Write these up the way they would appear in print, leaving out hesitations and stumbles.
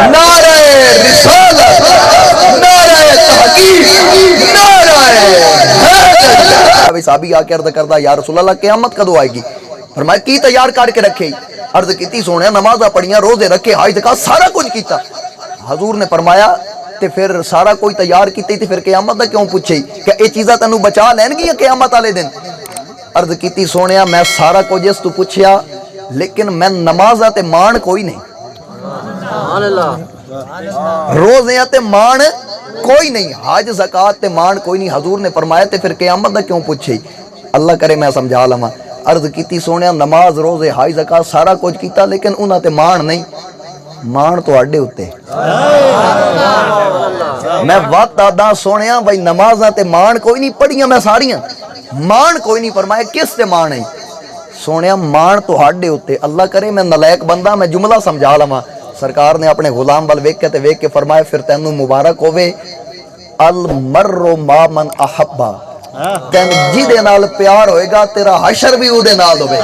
नारे रिसालत, नारे तहकीक, नारे हैदर। साहबी आके अर्ज करदा या रसूल अल्लाह क़यामत कदों आएगी? फरमाया की तैयार करके रखे? अर्ज की सोने नमाज़ा पढ़ियां, रोजे रखे, हज ज़कात सारा कुछ किया। हजूर ने फरमाया ते फिर सारा कोई तैयार की ते फिर क़यामत दा क्यों पूछे? क्या ये चीज़ां तेनू बचा लैणगियां क़यामत वाले दिन? अर्ज की सोने मैं सारा कुछ इस तू पूछया, लेकिन मैं नमाज़ा ते मान कोई नहीं, रोज़ियां ते मान कोई नहीं, हज ज़कात ते मान कोई नहीं। हजूर ने फरमाया ते फिर क़यामत दा क्यों पूछे? अल्लाह करे मैं समझा लवां। अर्ज की सोने नमाज रोजे हज ज़कात सारा कुछ किया, लेकिन उन्हां ते मान नहीं। मान तुहाडे उत्ते। मैं वत आदा सोने भाई नमाज़ां ते मान कोई नहीं, पढ़ियां मैं सारियां, मान कोई नहीं। फरमाया किस ते मान है? सोने मान तुहाडे उत्ते। अल्लाह करे मैं नलायक बंदा, मैं जुमला समझा लवां। सरकार ने अपने गुलाम वाल वेख के फरमाया फिर तैनू मुबारक होवे, अल मर्रो मा मन अहब्बा, तैन जिहदे नाल प्यार होएगा तेरा हशर भी उहदे नाल होवे।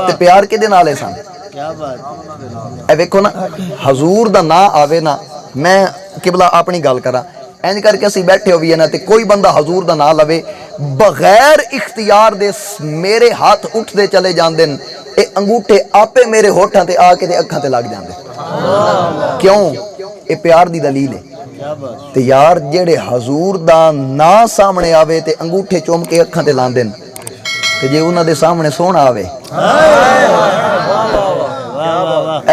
ते प्यार किहदे नाल है सन? ए वेखो ना, हजूर दा ना आवे ना, मैं किबला अपनी गल करा, इंज करके असीं बैठे होवीए ना ते कोई बंदा हजूर दा ना लवे, बगैर इख्तियार दे मेरे हाथ उठते चले जांदे न, ए अंगूठे आपे मेरे होठां ते आके ते अखां ते लग जांदे। क्यों? ये प्यार दी दलील है। ते यार जेड़े हजूर दा ना सामने आवे ते अंगूठे चुम के अखां ते लांदे न, ते जे उन्हां दे सामने सोना आवे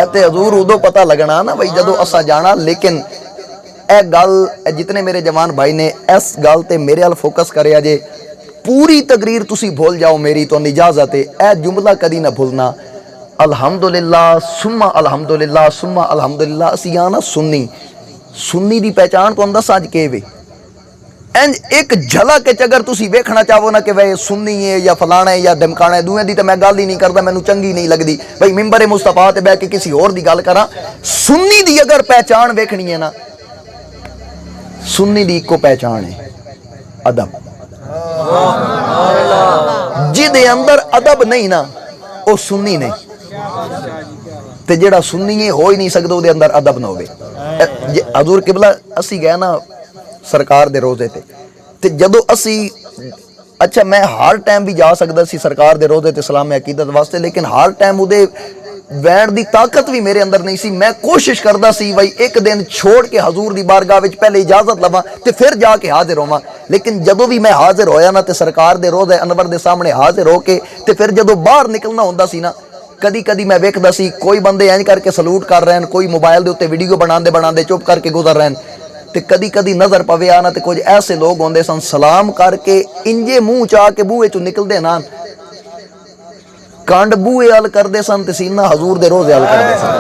ते हजूर उदों पता लगना ना भाई जदों असा जाना। लेकिन ए गल जितने मेरे जवान भाई ने इस गल ते मेरे अल फोकस करे जे, पूरी तकरीर तुसी भूल जाओ मेरी तो इजाजत है, ए जुमला कदी ना भूलना, अल्हम्दुलिल्लाह सुम्मा अल्हम्दुलिल्लाह सुम्मा अल्हम्दुलिल्लाह। असीं आ ना सुन्नी, सुन्नी दी पहचान तो दस अज के वे इंज एक झलक अगर तुसी वेखना चाहो ना कि वे सुन्नी है या फलाना है या धमकाना है, दुए दी तो मैं गल ही नहीं करता, मैनू चंगी नहीं लगती भाई मिंबर मुस्तफा ते बह के किसी होर दी गल करा। सुन्नी दी अगर पहचान वेखनी है ना, सुन्नी दी इको पहचान है अदब। जिदे अंदर अदब नहीं ना वो सुन्नी नहीं, ते जेड़ा सुन्नी है हो ही नहीं सकता उहदे अंदर अदब ना होवे। हजूर किबला असी गए ना सरकार दे रोजे ते जदों असी, अच्छा मैं हर टाइम भी जा सकता सी सरकार दे रोजे ते सलाम अकीदत वास्ते, लेकिन हर टाइम उहदे वैण दी ताकत भी मेरे अंदर नहीं सी। मैं कोशिश करता सी भाई एक दिन छोड़ के हजूर दी बारगाह विच पहले इजाजत लवां ते फिर जाके हाजिर होवां। लेकिन जदों भी मैं हाजिर होया ना ते सरकार दे रोजे अनवर दे सामने हाजिर होके ते फिर जदों बाहर निकलना हुंदा सी ना, कदी कदी मैं वेखदा सी कोई बंदे इंज करके सलूट कर रहे हैं, कोई मोबाइल दे उत्ते वीडियो बनांदे बनांदे चुप करके गुजर रहे हैं, ते कदी कदी नजर पवे आना ते कुछ ऐसे लोग होंदे सन सलाम करके इंजे मुंह चा के बूहे चों निकलदे ना, कंड बूहे अल करदे सन ते सीना हजूर दे रोजे अल करदे सन।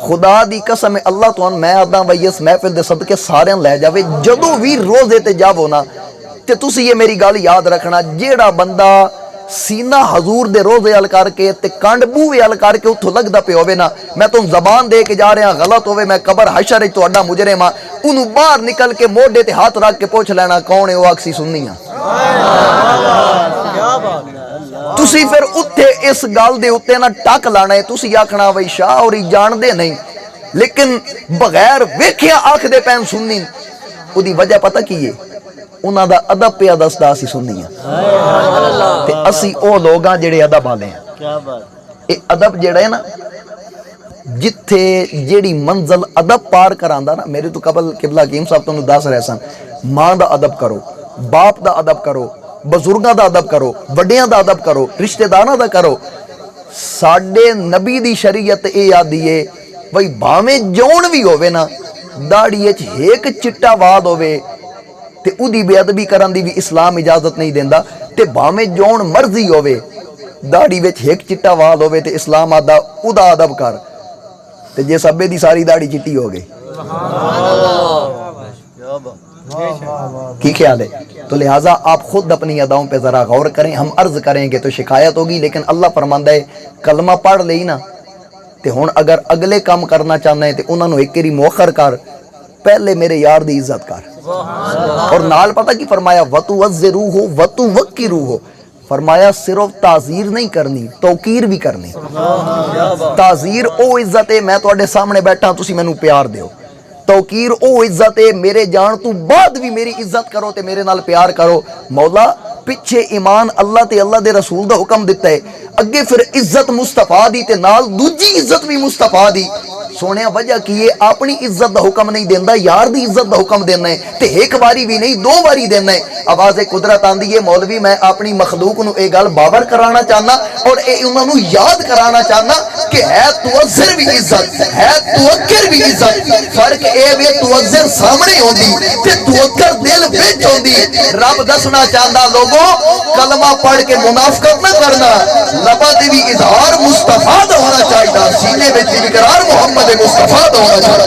खुदा दी कसम है अल्लाह तो मैं आदा भाई इस महफिल दे सदके सारे लै जावे, जदों भी रोजे ते जावो ना ते तुसी ये मेरी गल याद रखना, जेड़ा बंदा सीना हजूर दे रोजे अल करके ते कंड बूहे अल करके उथों लगदा पे होवे ना, मैं तुम जबान दे के जा रहा गलत होवे, मैं कबर हशर विच तुहाडा मुजरिम हां, उन्हूं बाहर निकल के मोढे ते हाथ रख के पूछ लेना कौन है, वो अक्सी सुन्नी हां। तुसी फिर उत्थे इस गल दे उत्ते ना टक लाना है, तुसी आखना बई शाह होरी जानदे नहीं, लेकिन बगैर वेखिया आखदे पैन सुन्नी। उहदी वजह पता की है? उन्हां दा अदब पिया दसदा असीं सुन्नी हां ते असीं ओ लोग हां जेड़े अदब वाले हैं। क्या बात, ये अदब जेड़ा है ना, जिथे जेड़ी मंजिल अदब पार करांदा ना, मेरे तो कबल किबला हकीम साहब तुहानू दस रहे सन, मां दा अदब करो, बाप दा अदब करो, बजुर्गां दा अदब करो, वड्डियां दा अदब करो, रिश्तेदारां दा करो। साडे नबी दी शरीयत ये आदी है भाई भावें जौन भी होवे ना, दाढ़ी विच एक चिट्टा वाद होवे ते उहदी बेअदबी करन दी भी इस्लाम इजाजत नहीं देंदा, ते भावें जौन मर्जी होवे दाढ़ी विच एक चिट्टा वाद होवे ते इस्लाम आदा उहदा अदब कर, ते जे सब्बे दी सारी दाढ़ी चिट्टी हो गई की ख्याल है? तो लिहाजा आप खुद अपनी अदाओं पे जरा गौर करें, हम अर्ज करेंगे तो शिकायत होगी, लेकिन अल्लाह फरमांदा है कलमा पढ़ लई ना ते हुण अगर अगले काम करना चाहना है तो उन्होंने एक बारी मुअखर कर, पहले मेरे यार दी इज्जत कर। और नाल पता की फरमाया वतु वज़्ज़िरूहु वतु वक्किरूहु, फरमाया सिर्फ ताजीर नहीं करनी, तौकीर भी करनी। ताजीर ओ इज्जत है मैं तुहाडे सामने बैठा तुसी मैनू प्यार दिओ, तौकीर ओ इज्जत है मेरे जान तू बाद भी मेरी इज्जत करो ते मेरे नाल प्यार करो। मौला पिछे ईमान अल्लाह ते अल्लाह दे रसूल दा हुक्म दिता है, अगे फिर इज्जत मुस्तफा दी ते नाल दूजी इज्जत भी मुस्तफा दी। सोने वजह की है अपनी इज्जत का हुक्म नहीं देंदा, यार दी इज्जत का हुक्म देना है ते एक बारी भी नहीं 2 बारी देना है। आवाज़ कुदरत आंदी है मौलवी मैं अपनी मखलूक नूं ये गल बावर कराना चाहना और ये उन्होंने याद कराना चाहना कि है तुअज्जिर भी इज्जत है तुअक्किर भी इज्जत। फर्क ये वे तुअज्जिर सामने होंदी ते तुअक्किर दिल विच होंदी। रब दसना चाहता लोगों कलमा पढ़ के मुनाफिकत ना करना, लबा ते भी इजहार मुस्तफा दा होना चाहिए, सीने विच इकरार मोहम्मद मुस्तफा दा होना चाहिए।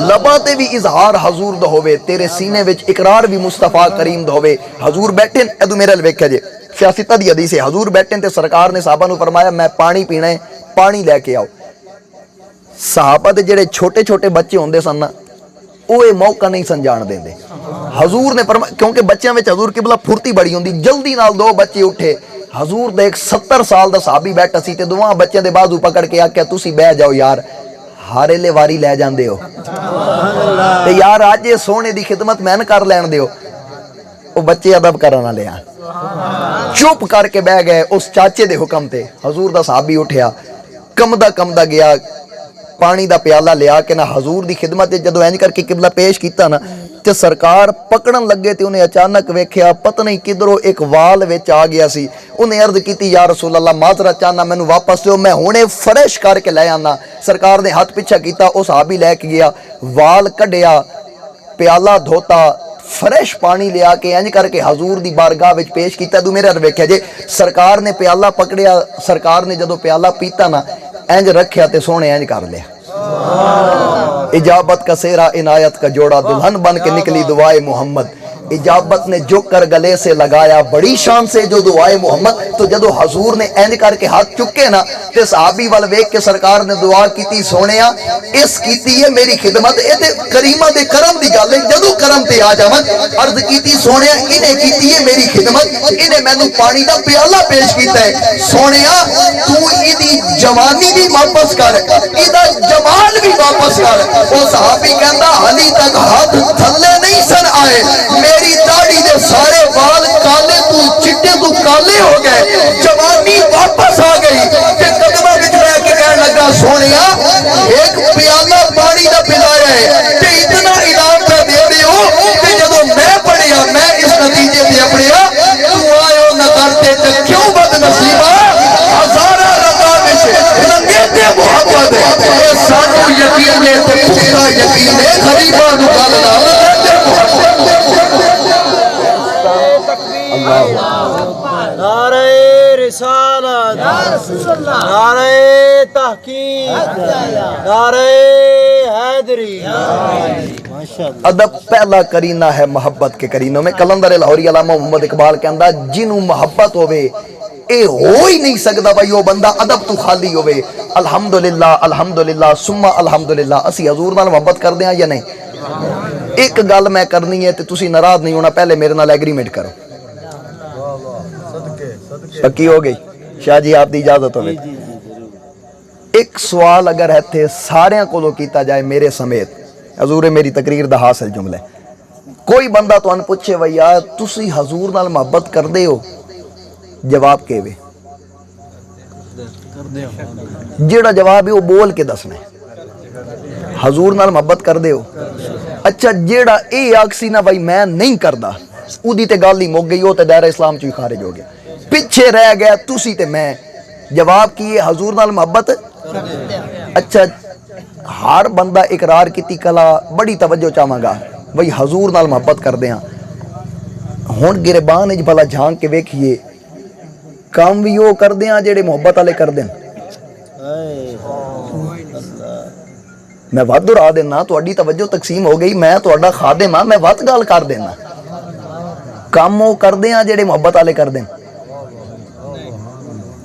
लबा ते भी इजहार हजूर दा होवे, तेरे सीने विच इकरार भी मुस्तफा करीम दा होवे। हजूर बैठे एदू मेरे अल वेख्या जे सियासत दी हदीस है, हजूर बैठे ते सरकार ने साहबा नूं फरमाया मैं पानी पीना है, पानी लैके आओ। साहबा दे जेड़े छोटे छोटे बच्चे होंदे सन ना वो ये मौका नहीं सन जान देंदे। हजूर ने फरमाया क्योंकि बच्चों में हजूर किबला फुर्ती बड़ी होंदी, जल्दी नाल 2 बच्चे उठे। हजूर दे एक 70 साल दा साहबी बैठा सी ते दोवां बच्चों दे बाजू पकड़ के आख्या तुसी बह जाओ यार, हारे ले वारी लै जांदे हो ते यार अज ये सोने दी खिदमत मैन कर लैन दिओ। वो बच्चे अदब करन वाले आ, चुप करके बह गए उस चाचे दे हुक्म ते। हजूर दा साहबी उठया, कमदा गया, पानी दा प्याला लिया के ना हजूर दी खिदमत जदों इंज करके किबला पेश कीता ना ते सरकार पकड़न लगे ते उन्हें अचानक वेख्या पता नहीं किधरों एक वाल विच आ गया सी। उन्हें अर्ज की या रसूल अल्लाह माजरत चाहना मैनू वापस दो, मैं हुणे फ्रेश करके लै आना। सरकार ने हाथ पिछा किया, उस साहबी लैके गया, वाल कढ़िया, प्याला धोता, फ्रेश पानी लिया के इंज करके हजूर दी बारगाह विच पेश किया। तू मेरे अर वेख्या जे सरकार ने प्याला पकड़िया, सरकार ने जदों प्याला पीता ना इंज रखिया ते सोने इंज कर लिया। इजाबत का सेहरा इनायत का जोड़ा, दुल्हन बन के निकली दुआए मोहम्मद। इजाबत ने झुक कर गले से लगाया बड़ी शान से जो दुआए मोहम्मद। तो जदों हजूर ने इंज करके हाथ चुके ना ते सहाबी वाल वेख के सरकार ने दुआ की, सोनिया इस कीती है मेरी खिदमत, ये ते करीमा दे करम दी गल है। जदों करम ते आ जावन अर्ज की, सोनिया इन्हें कीती है मेरी खिदमत, इन्हें मैनू पानी दा प्याला पेश किया है। सोनिया तू इदी जवानी भी वापस कर, इदा जमाल भी वापस कर। वो सहाबी कहता हाली तक हाथ थल्ले नहीं सन आए, मेरी दाढ़ी दे सारे बाल काले तू चिट्टे तू काले हो गए, जवानी वापस आ गई। ते कदमां विच रह के कहन लगा सोनिया एक प्याला पानी दा पिलाया है ते इतना इनाम पे दे दियो ते जदों मैं पढ़िया मैं इस नतीजे ते अपनिया तू आयो न करते ते क्यों बदनसीबा हजारा रंगा विच रंगे ते मोहब्बत ए सानू यकीन है ते पुख्ता यकीन है गरीबां नू गल ना ते मोहब्बत। नारे रिसालत, नारे तहकीक, नारे हैदरी। अदब पहला करीना है मोहब्बत के करीनों में। कलंदर लाहौरी अल्लामा मोहम्मद इकबाल कहता जिन्हों मोहब्बत होवे ए हो ही नहीं सकता भाई वो बंदा अदब तू खाली होवे। अल्हम्दुलिल्लाह अल्हम्दुलिल्लाह सुम्मा अल्हम्दुलिल्लाह। असी हजूर नाल मोहब्बत करते हैं या नहीं? एक गल मैं करनी है तो तुसी नाराज नहीं होना, पहले मेरे नाल एग्रीमेंट करो। पक्की हो गई? शाह जी आप दी इजाजत हो? एक सवाल अगर इत्थे सारियां कोलों कीता जाए मेरे समेत, हजूर मेरी तकरीर दा हासिल जुमला है, कोई बंदा तुहानू पूछे भाई यार तुसी हजूर नाल मोहब्बत करदे हो, जवाब केवे? जेड़ा जवाब है वो बोल के दसना है। हजूर नाल मोहब्बत करदे हो? अच्छा जेड़ा ये आखसी ना भाई मैं नहीं करदा, उदी ते गल ही मुक गई, वो तो दायरा इस्लाम चो ही खारिज हो गया। पिछे रह गया तुसी ते मैं। जवाब की है हजूर नाल मोहब्बत। अच्छा हर बंदा इकरार की कला बड़ी तवज्जो चाहांगा भाई हजूर नाल मोहब्बत करदे हां। हुण गिरबान विच भला झांक के वेखिए काम भी वो करदे हां जेड़े मोहब्बत वाले करदे ने। मैं वध उड़ा देना, तुहाडी तवज्जो तकसीम हो गई, मैं तुहाडा खादिम हां, मैं वध गल कर देना। काम वो करदे हां जेड़े मोहब्बत वाले करदे ने।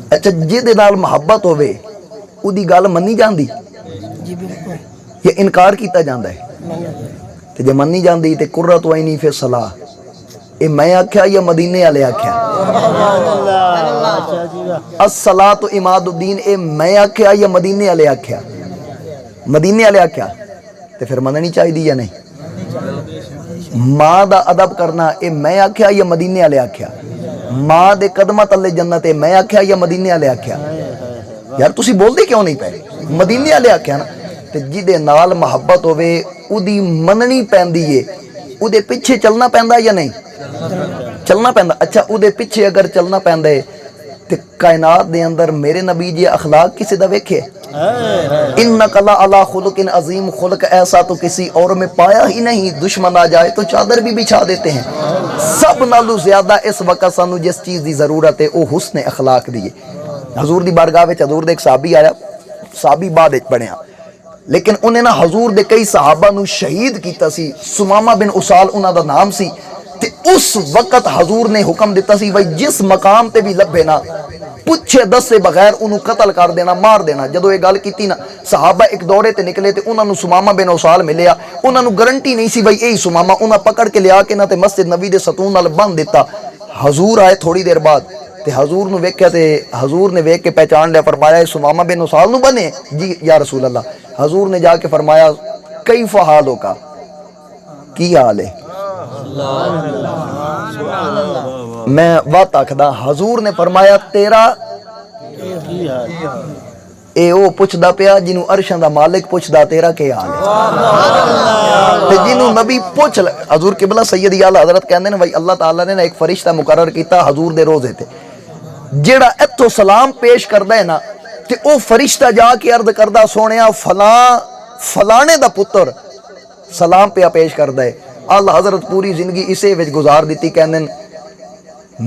अच्छा जिहदे नाल मोहब्बत होवे उदी गल मन्नी जांदी या इनकार किया जाता है? ते जे मन्नी जांदी ते कुर्रत वैनी फिर सलाह, ये मैं आख्या या मदीने वाले आख्या? अस्सलातु इमादुद्दीन ए मैं आख्या या मदीने वाले आख्या? मदीने वाले आख्या ते फिर मननी चाहिए या नहीं? मां दा अदब करना ए मैं आख्या या मदीने वाले आख्या? मां दे कदमां तले जन्नत ए मैं आख्या या मदीने वाले आख्या? यार तुसी बोलदे क्यों नहीं पे? मदीने वाले आख्या ना। ते जिदे नाल मुहब्बत होवे उदी मननी पैंदी है, उदे पीछे चलना पैंदा या नहीं? चलना पैंदा। अच्छा उदे पीछे अगर चलना पैंदा है ते कायनात दे अंदर मेरे नबी जी अखलाक किसी दा वेखे? इन्नका ला अला खुलुकिन अजीम, खुल्क ऐसा तो किसी और में पाया ही नहीं। दुश्मन आ जाए तो चादर भी बिछा देते हैं। सब नालों ज्यादा इस वक्त सानू जिस चीज की जरूरत है वो हुस्न अखलाक दी है। हजूर दी बारगाह विच हजूर दे एक साहबी आया, साहबी बाद विच बनया, लेकिन उन्हें ना हजूर दे कई सहाबा नू शहीद कीता सी। सुमामा बिन उसाल उन्हां दा नाम सी। ते उस वक्त हजूर ने हुक्म दिता सी भाई जिस मकाम ते भी लभे ना पुछे दसे बगैर उन्होंने कतल कर देना, मार देना। जदों ये गल की ना सहाबा एक दौरे ते निकले ते उन्होंने सुमामा बिन उसाल मिलिया। उन्होंने गारंटी नहीं सी भाई यही सुमामा। उन्हें पकड़ के लिया के ना ते मस्जिद नबी दे सतून नाल बंद दिता। हजूर आए थोड़ी देर बाद ते हजूर नू वेख्या ते हजूर ने वेख के पहचान लिया। फरमाया सुमामा बिन उसाल नू बने? जी या रसूल अल्लाह। हजूर ने जाके फरमाया कई फहालों का, की हाल है? मैं बात आखदा। हजूर ने फरमाया तेरा ए ओ पुछदा पिया जिन्हों अरशां दा मालिक पुछदा तेरा के हाल है। ते जिन्हों नबी पुछ हजूर किबला सैयद आला हजरत कहंदे ने भाई अल्लाह ताला ने एक फरिश्ता मुकर्रर कीता हजूर दे रोजे ते, जेड़ा इत्थों सलाम पेश करदा है ना ते ओ फरिश्ता जाके अर्ज करदा सोनिया फलाने दा पुत्र सलाम पे पेश करदा है। आला हजरत पूरी जिंदगी इसे विच गुजार दी। कहंदे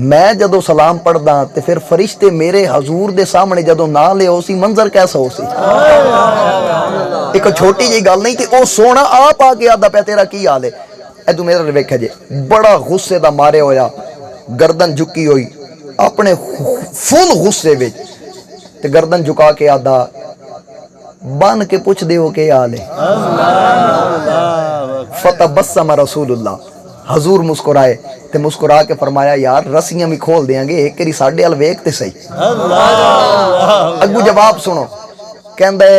मैं जदों सलाम पढ़दा ते फिर फरिश्ते मेरे हजूर दे सामने जदों ना ले सी मंजर कैसा हो सी? एक छोटी जी गल नहीं। ते ओ सोना आप आके आदा पे तेरा की हाल है? एदू मेरे वेख्या जे बड़ा गुस्से दा मारे होया, गर्दन झुकी हुई अपने फुल गुस्से विच, ते गर्दन झुका के आदा बन के पुछ दे के हाल है? फतबस्सम रसूलुल्लाह, हजूर मुस्कुराए ते मुस्कुरा के फरमाया यार रस्सियां भी खोल देंगे, एक करी साढ़े अल वेख ते सही। अगू जवाब सुनो, कहंदे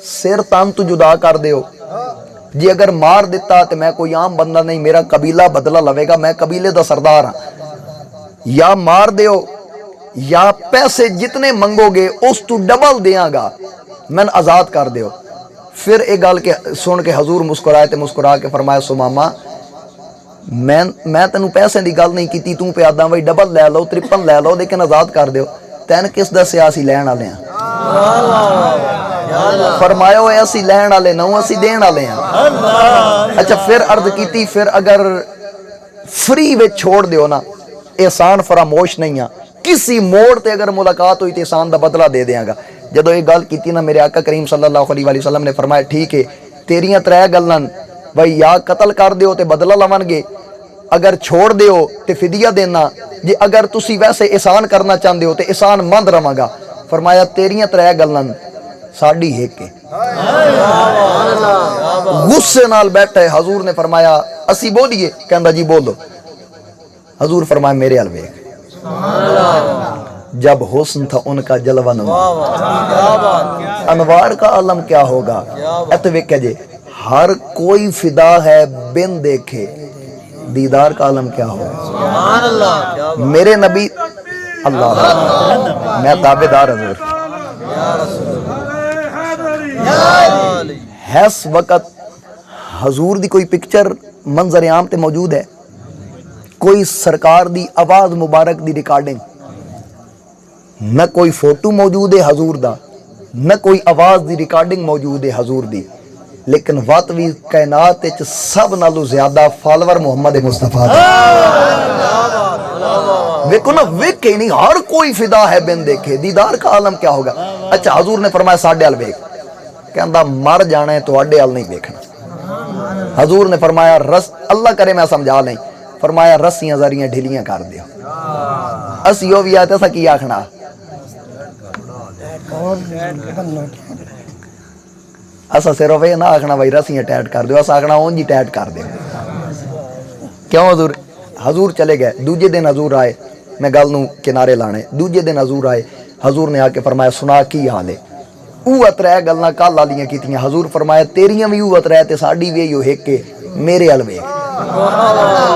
सिर तन तू जुदा कर दियो, जे अगर मार दिता तो मैं कोई आम बंदा नहीं, मेरा कबीला बदला लवेगा, मैं कबीले का सरदार हाँ। या मार दियो या पैसे जितने मंगोगे उस तू डबल देंगा, मैंने आजाद कर दियो। फिर एक गल के सुन के हजूर मुस्कुराए ते मुस्कुरा के फरमाया सुमामा मैं तेन पैसे की गल नहीं की, तू प्यादा भाई डबल लै लो, त्रिपन लै लो, लेकिन आजाद कर दियो। तैन किस दसिया असी लैण वाले हैं? फरमाया असी लैण वाले ना, असी देण वाले हैं। अच्छा फिर अर्ज की, फिर अगर फ्री में छोड़ दियो ना, एहसान फरामोश नहीं है, किसी मोड़ ते अगर मुलाकात हुई तो एहसान का बदला दे देंगा। जदों ये गल की ना मेरे आका करीम सल्लल्लाहु अलैहि वसल्लम ने फरमाया ठीक है तेरियां त्रै गल्लां भाई, या कतल कर दियो तो बदला लवणगे, अगर छोड़ दियो तो फिदिया देना, जे अगर तुसी वैसे एहसान करना चाहते हो तो एहसान मंद रवांगा। फरमाया तेरियां त्रै गल्लां साडी हिक है। गुस्से नाल बैठे हजूर ने फरमाया असी बोलिए? कहंदा जी बोलो। हजूर फरमाया मेरे अल वेख, जब हुस्न था उनका जलवा अनवार का आलम क्या होगा। एत वेख्या जे हर कोई फिदा है बिन देखे, दीदार का आलम क्या होगा। मेरे नबी अल्लाह, मैं ताबेदार हजूर है। इस वक्त हजूर दी कोई पिक्चर मंजर आम ते मौजूद है? कोई सरकार दी आवाज मुबारक दी रिकॉर्डिंग, न कोई फोटो मौजूद है हजूर दा, न कोई आवाज दी रिकॉर्डिंग मौजूद है हजूर दी, लेकिन वत भी कायनात विच सब नालों ज्यादा फॉलोवर मुहम्मद मुस्तफा दा। देखो ना, वेखे नहीं, हर कोई फिदा है बिन देखे, दीदार का आलम क्या होगा। अच्छा हजूर ने फरमाया साढ़े अल वेख, कहंदा मर जाना है तुहाडे अल नहीं देखना। हजूर ने फरमाया रस अल्लाह करे मैं समझा नहीं, फरमाया रस्सियां जरियां ढिलियां कर दियो। असी भी आते असा की आखना, असा सिर्फ ये ना आखना भाई रस्सियां टाइट कर दो, असा आखना उंज ही टाइट कर दो। क्यों हजूर? हजूर चले गए। दूजे दिन हजूर आए, मैं गल नूं किनारे लाने। दूजे दिन हजूर आए, हजूर ने आके फरमाया सुना की हाल है। उह त्रै गल्लां कल वालियां कीतियां। हजूर फरमाया तेरियां भी उह त्रै ते साडी भी इहो हिक है, मेरे अल वेख।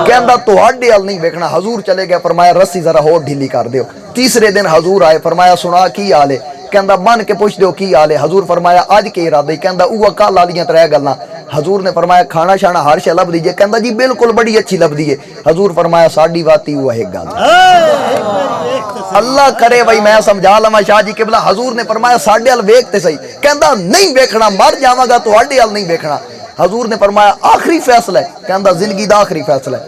कहंदा तुहाडे अल नहीं वेखना। हजूर चले गए, फरमाया रस्सी जरा होर ढीली कर दिओ। तीसरे दिन हजूर आए, फरमाया सुना की हाल है। कहंदा बन के पुछ दो की हाल है। हजूर फरमाया अज के इरादा? कहंदा उह कल वालियां त्रै गल्लां। हजूर ने फरमाया खाना शाना हर शै लभदी जे? कहंदा जी बिल्कुल बड़ी अच्छी लभदी है। हजूर फरमाया साडी वाती उह एक गल। अल्लाह करे भाई मैं समझा लवा शाह जी किबला। हजूर ने फरमाया साडे अल वेख ते सही। कहंदा नहीं वेखना, मर जावांगा, तुहाडे अल नहीं वेखना। हजूर ने फरमाया आखिरी फैसला है? कहंदा जिंदगी दा आखिरी फैसला है।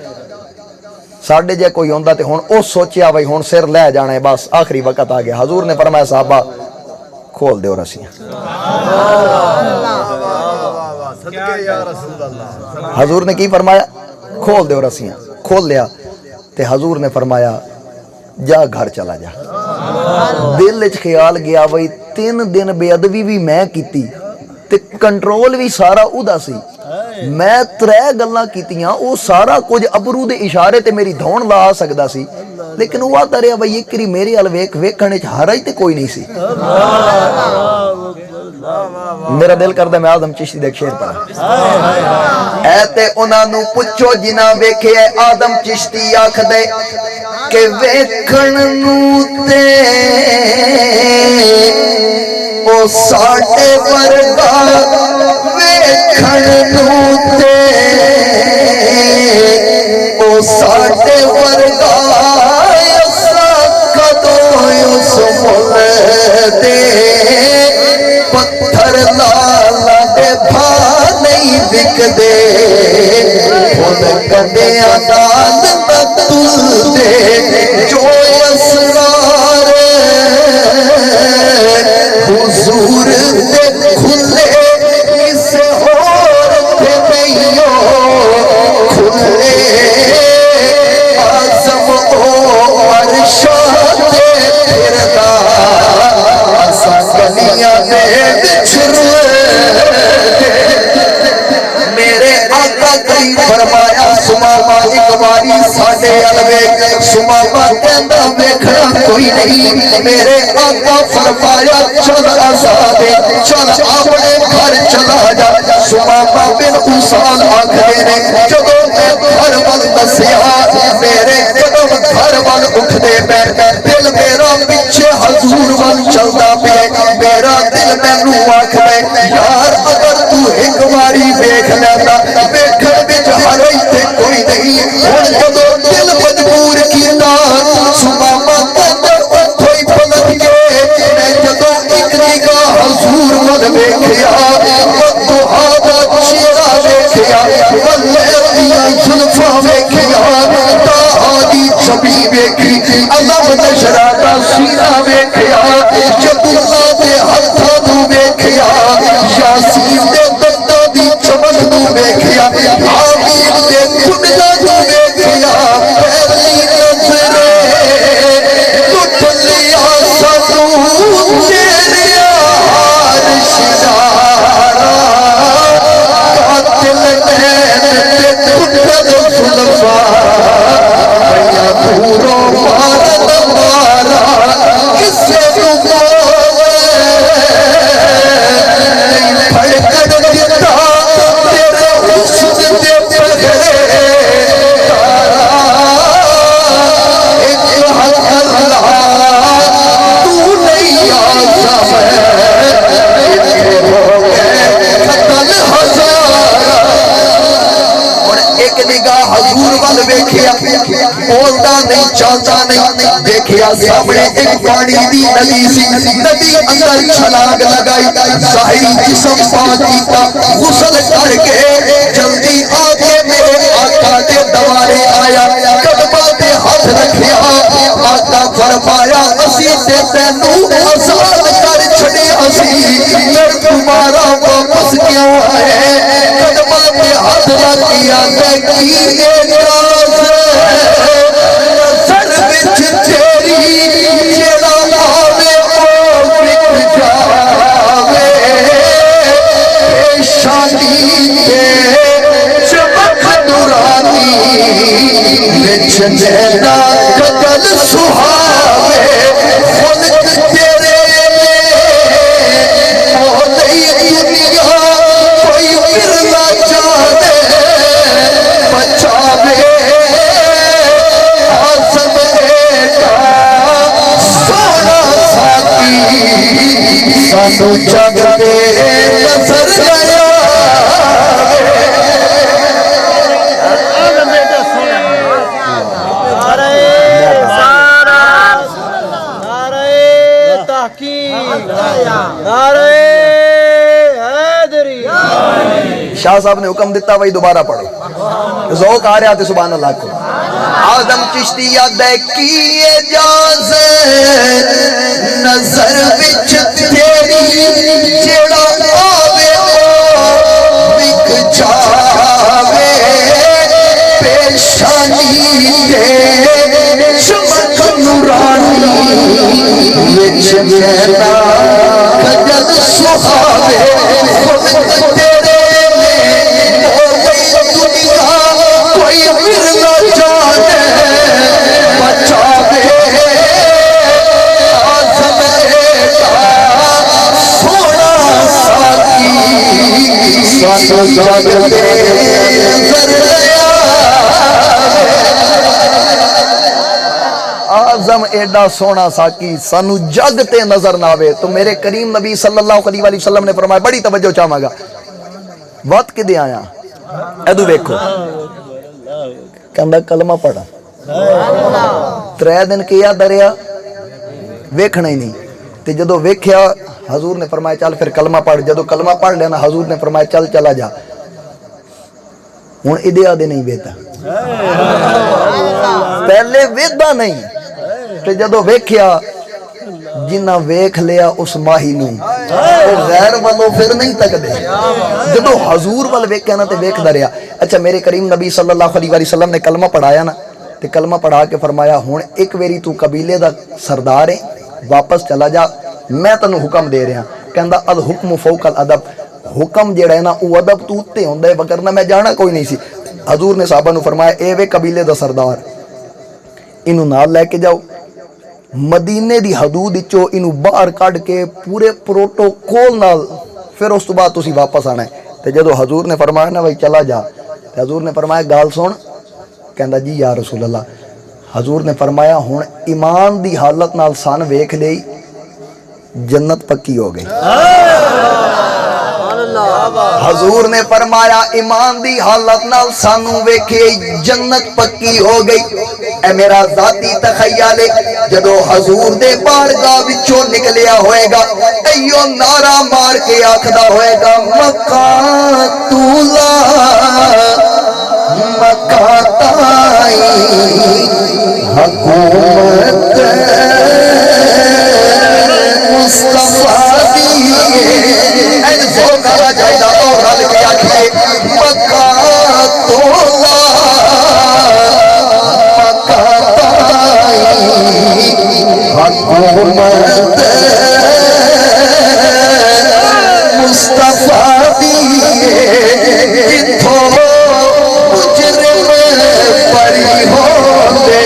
साडे जे कोई होंदा ते हुण ओ सोचिया भाई हुण सिर लै जाना है, बस आखिरी वक्त आ गया। हजूर ने फरमाया साहबा खोल दो रस्सियां। हजूर ने की फरमाया? खोल दो रस्सियां। खोल लिया ते हजूर ने फरमाया जा घर चला जा। दिल च ख्याल गया भाई 3 दिन बेअदबी भी मैं कीती ते कंट्रोल भी सारा उदा सी। मैं 3 गल्लां कीतियां, वो सारा कुछ अबरू दे इशारे ते मेरी धौन ला सकदा सी, लेकिन वो आता रहा भाई एक बारी मेरे अल वेख, वेखने च हरज ते कोई नहीं सी। मेरा दिल करदा मैं आदम चिश्ती दा शेर पढ़ा। ऐ ते उन्हां नूं पुछो जिन्हां वेखे आदम चिश्ती आखदे कि वेखण नूं ते ओ साडे वर्गा वेखण नूं ते ओ साडे वर्गा असा कदों उस मुल दे पत्थर लाला दे भा नहीं बिकदे हुण कदियां नाल तुल दे जो असरार हुजूर दे खुले किसे होर ते नहीं खुले आज़म ओ अरशा ते फिरदा असां गलियां दे मेरे आका करीम फरमाया सुमामा एक बारी साडे अल वेख। सुमामा कहंदा वेखना कोई नहीं। मेरे आका फरमाया चल आजादे चल अपने घर चला जा। सुमामा बिन उसाल आखदे ने जदों मैं घर वल दसिया मेरे कदम घर वल उठदे पे, दिल मेरा पिछे हजूर वल चलदा पे। मेरा दिल मैनू आखदे यार अगर तू एक बारी वेख लैंदा, वेखण विच हरज ते कोई नहीं। हुण जदों दिल मजबूर कीता सुमामा कहंदा उत्थों ही पलट गए। मैं जदों एक निगाह हजूर वल वेखिया, दुहा दा चेहरा वेखिया, वल्ले दियां जुल्फां वेखिया, ताहा दी छवि वेखी, अलम नशरा दा सीना वेखिया, जबुल्ला दे हत्थां नूं वेखिया, यासीन दे दंदां दी चमक नूं वेखिया, आमीन दे कुंडलां नूं वेखिया। पहली नज़रे लुट लिया सानू तेरिया हार शिकारा, कातिल नैन ते कुंडल जुल्फां भैया दूरों मारन वाला किसे नूं नहीं फड़कन दिता तेरे हुस्न दे पगड़े तारा। एक अल्लाह तू नहीं आज़म इतने हो गए कतल हज़ारा। और एक निगाह हजूर वल वेखिया, बोलता नहीं चलता नहीं। देखिया सामने एक पानी दी नदी सी, नदी अंदर छलांग लगाई, साहिल जिस्म पाक कीता, गुसल करके जल्दी आके मेरे आका दे दवारे आया, कदमां ते हाथ रखिया। आका फरमाया असी ते तैनू आजाद कर छड़िया सी, फिर तुम्हारा वापस क्यों आए? कदमां ते हाथ रखिया मैं की एतराज़ नज़र विच तेरी जेड़ा आवे ओ विक जावे। शादी के चमक दुरानी विच नैना कजल सुहावे मुल्क तेरे मोहल्ले दुनिया कोई फिरना चाहे बचावे आसम का सोना साथी सानू जग दे नजर आया शाह साहब ने हुक्म दिता भाई दोबारा पढ़ो ज़ौक़ आ रहा थे सुभान अल्लाह को आदम चिश्ती याद की इजाज़त नजर विच तेरी जेड़ा आवे विक जावे पेशानी दे चमक नूरानी विच नैना कजल सुहावे तेरे कोई फिरना चाहे बचावे आज़म का सोना साथी सानू जग दे नजर आया आज़म एडा सोना साकी सानू जग ते नजर ना आवे। तो मेरे करीम नबी सल्लल्लाहु अलैहि वसल्लम ने फरमाया बड़ी तवज्जो चाहांगा वत किदे आया एदू वेखो कहंदा कलमा पढ़ा 3 दिन किया दरिया वेखना ही नहीं ते जदों वेख्या हजूर ने फरमाया चल फिर कलमा पढ़ जदों कलमा पढ़ लिया ना हजूर ने फरमाया चल चला जा हुण इदे आदे नहीं वेदा पहले वेदा नहीं ते जदों वेख्या जिन्ना वेख लिया उस माही नूं गैर वालों फिर नहीं तकदे जदों हजूर वाल वेख्या ना ते वेखदा रहा। अच्छा मेरे करीम नबी सल्लल्लाहु अलैहि वसल्लम ने कलमा पढ़ाया ना ते कलमा पढ़ा के फरमाया हुण एक वेरी तू कबीले दा सरदार है वापस चला जा मैं तैनूं हुक्म दे रहा। कहंदा अल हुक्म फौकल अदब हुक्म जेड़ा है ना वो अदब तू उत्ते हुंदा है वरना मैं जाना कोई नहीं सी। हजूर ने साहबा नूं फरमाया ए वे कबीले दा सरदार इनू नाल लेके जाओ मदीने दी हदूद विचों इनू बाहर कढ़ के पूरे प्रोटोकॉल नाल फिर उस तो बाद तुसी वापस आना है। ते जदों हजूर ने फरमाया ना भाई चला जा ते हजूर ने फरमाया गाल सुन कहंदा जी या रसूल अल्लाह। हजूर ने फरमाया हुण ईमान दी हालत नाल सन वेख लई जन्नत पक्की हो गई। हजूर ने फरमाया ईमान दी हालत नाल सानू वेखे जन्नत पक्की हो गई। ए मेरा जाती तखय्युल है जदों हजूर दे बारगाह विचों निकलिया होएगा अयो नारा मार के आखदा होएगा मक्का तूला मक्का ताई हुकूमत मुस्तफा दी एन जोकारा जायदा और रल के आखे मक्का तोला मक्का ताई हुकूमत मुस्तफा दी जिथों मुजरिम परी होंदे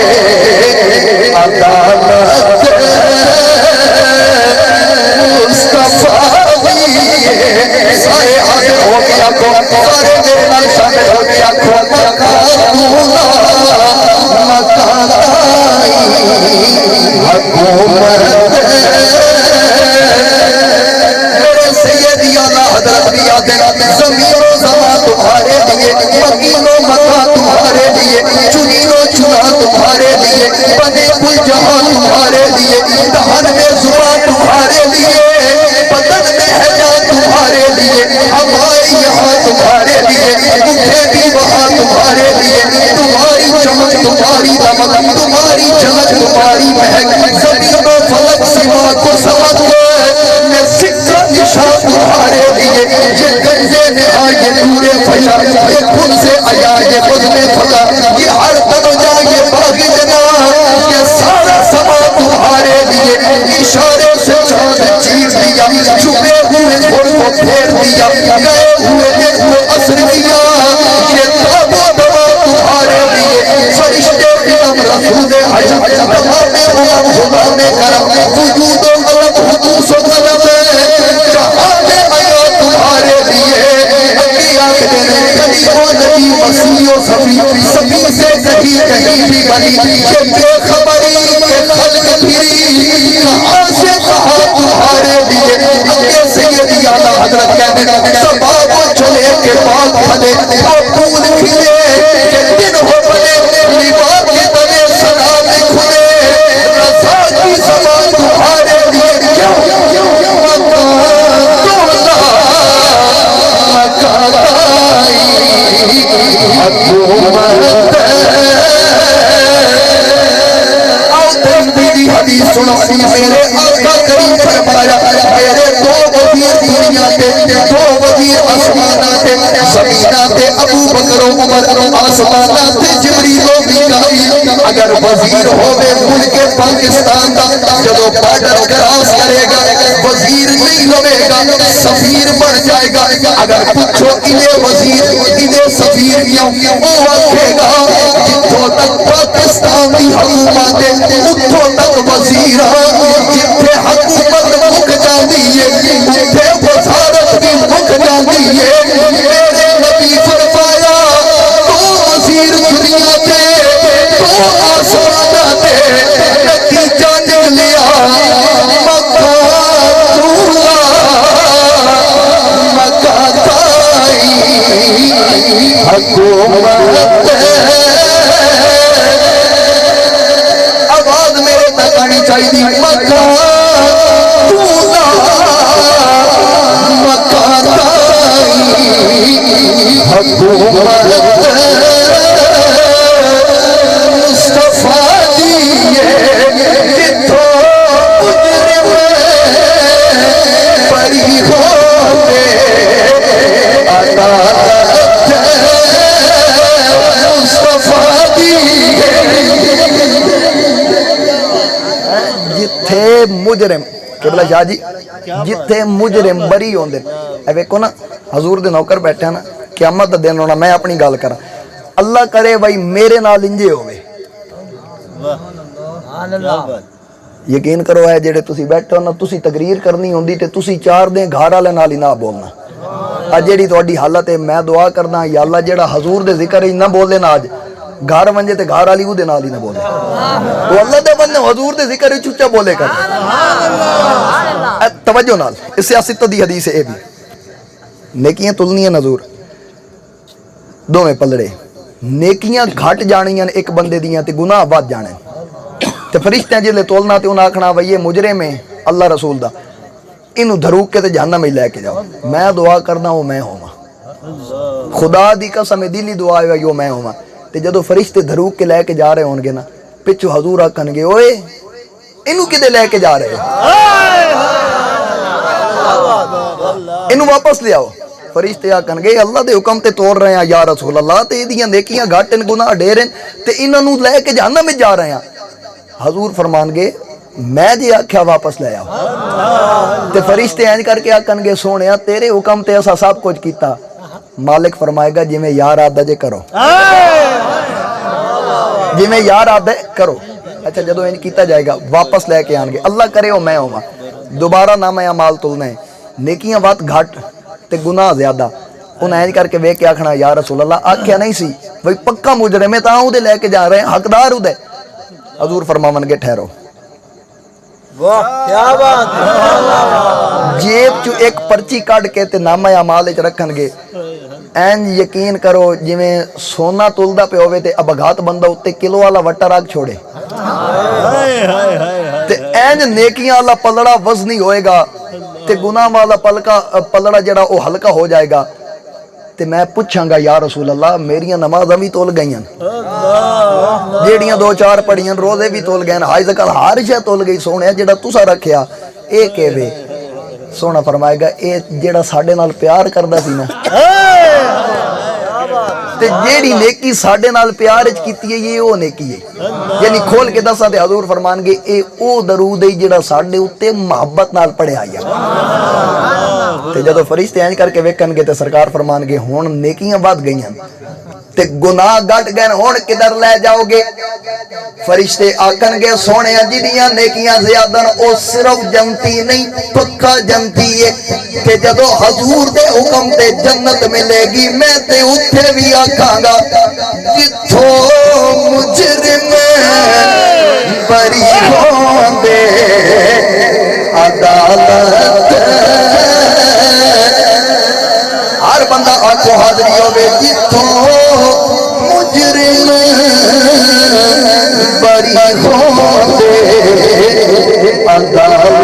अदा कहीं कहीं भी बनी ये बेखबरी के खल्क फिरी कहां से कहां तुम्हारे लिए अगे सैयदी आला हजरत कहते सबाब चले के बाद फले वो फूल खिले के दिन हो बने लिबा के तले सलाम खुले रज़ा की समा तुम्हारे लिए क्यों हदीस सुनो मेरे आका करीम फरमाया मेरे दो वजीर दुनिया ते दो वजीर आसमाना ते ज़मीना ते अबू बकर उमर आसमाना ते जिब्रील व मीकाईल अगर वजीर होवे मुल्क पाकिस्तान दा जदों बॉर्डर क्रॉस करेगा वजीर नहीं होवेगा सफीर बन जाएगा अगर पूछो इन्हें वजीर इन्हें सफीर क्यों वो आखेगा जिथों तक पाकिस्तान की हुकूमत है उथों तक वजीर जिथे हुकूमत मुक जाती है उथे वजारत भी मुक जाती है मेरे नबी फरमाया तो वजीर दुनिया ते तो आसमान ते नतीजा निकलिया मक्का आवाज मेरे तक आनी चाहिए मक्का मुस्तफा दिए जिथों मुजरिम परी हो जिथे मुजरिम किबला शाह जी जिथे मुजरिम बरी होंदे ए वेखो ना हजूर दे नौकर बैठे ना क़यामत दा दिन होना मैं अपनी गल करा अल्लाह करे भाई मेरे नाल इंजे होवे यकीन करो है जेड़े तुसी बैठे हो ना तुसी तकरीर करनी होंदी ते तुसी चार दे घर वाले नाल ही ना बोलना आ जेड़ी तुहाडी हालत है मैं दुआ करदा या अल्लाह जेड़ा हजूर दे जिक्र ही ना बोले ना आज घर वंजे ते घर वाली उदे नाल ही ना बोले वो अल्लाह दे बंदे हजूर दे जिक्र ही चुच्चा बोले कर तवज्जो नाल इस सियासत दी हदीस है भी नेकियां तुलनियां नजूर दोवें पलड़े नेकियां घट जानियां एक बंदे दियां ते गुनाह वध जाने ते फरिश्ते जिले तोलना ते उन्हें आखना भाई ये मुजरिम है अल्लाह रसूल दा इनू धरूक के ते जहन्नम में लेके जाओ मैं दुआ करना वो मैं होवां खुदा दी कसम दिली दुआ है यो मैं होवां ते जदों फरिश्ते धरूक के लेके जा रहे होंगे ना पिछू हजूर आखणगे ओए इनू किदे लेके जा रहे हो इनू वापस ले आओ फरिश्ते आखणगे अल्लाह दे हुक्म ते तोड़ रहे हैं या रसूल अल्लाह ते इदियां नेकियां घट न गुनाह ढेर न ते इन्हां नू लेके जहन्नम में जा रहे हैं हजूर फरमानगे मैं जे आख्या वापस ले आओ ते फरिश्ते इंज करके आखणगे सोहणिया तेरे हुक्म ते असा सब कुछ कीता मालिक फरमाएगा जिवें यार आदा जे करो जिवें यार आदा करो अच्छा जदों इंज कीता जाएगा वापस लेके आएंगे अल्लाह करे ओ मैं होवां दोबारा ना मैं अमाल तुलना है नेकियां वत घट ते गुनाह ज्यादा उन्हें इंज करके वेख के आखना या रसूल अल्लाह आख्या नहीं सी भाई पक्का मुजरिम है तां उदे लेके जा रहे हैं हकदार उदे हजूर फरमावनगे ठहरो वाह क्या बात है जेब चो एक पर्ची कढ़ के ते नामा अमाल च रखणगे एन यकीन करो जिवें सोना तुलदा पे होवे ते अबघात बंदा उत्ते किलो वाला वट्टा रख छोड़े ते एन नेकियां वाला पलड़ा वजनी होएगा ते गुनाह वाला पलड़ा जड़ा ओ हल्का हो जाएगा ते मैं पूछांगा या रसूल अल्लाह मेरियां नमाज़ां भी तोल गईयां जेड़ियां दो चार पढ़ियां रोजे भी तोल गए हाय ज़कल हर शय तोल गई सोहणिया जेड़ा तुसा रखिया ए केवे सोहना फरमाएगा ए जेड़ा साडे नाल प्यार करदा सी ना ते जेड़ी नेकी साडे नाल प्यार च कीती है ये ओ नेकी है यानी खोल के दसा ते हजूर फरमानगे ए ओ दरूद है जेड़ा साडे उत्ते मोहब्बत नाल पढ़िया आया ਤੇ ਜਦੋਂ ਫਰਿਸ਼ਤੇ ਇੰਜ ਕਰਕੇ ਵੇਖਣਗੇ ਤੇ ਸਰਕਾਰ ਫਰਮਾਨਗੇ ਹੁਣ ਨੇਕੀਆਂ ਵੱਧ ਗਈਆਂ ਤੇ ਗੁਨਾਹ घट गए, हुण किधर ले जाओगे? फरिश्ते आखणगे सोहणिया जिहदियां नेकियां ज़्यादा ओ सिर्फ जन्नती नहीं पक्का जन्नती है कि जदों हजूर दे हुक्म ते जन्नत मिलेगी मैं ते उत्थे भी आखांगा जिथों मुजरिम बरी होंदे अदालत हर बंदा आखो हाजरी होवे जिथों मुजरिम बरी होंदे अदालत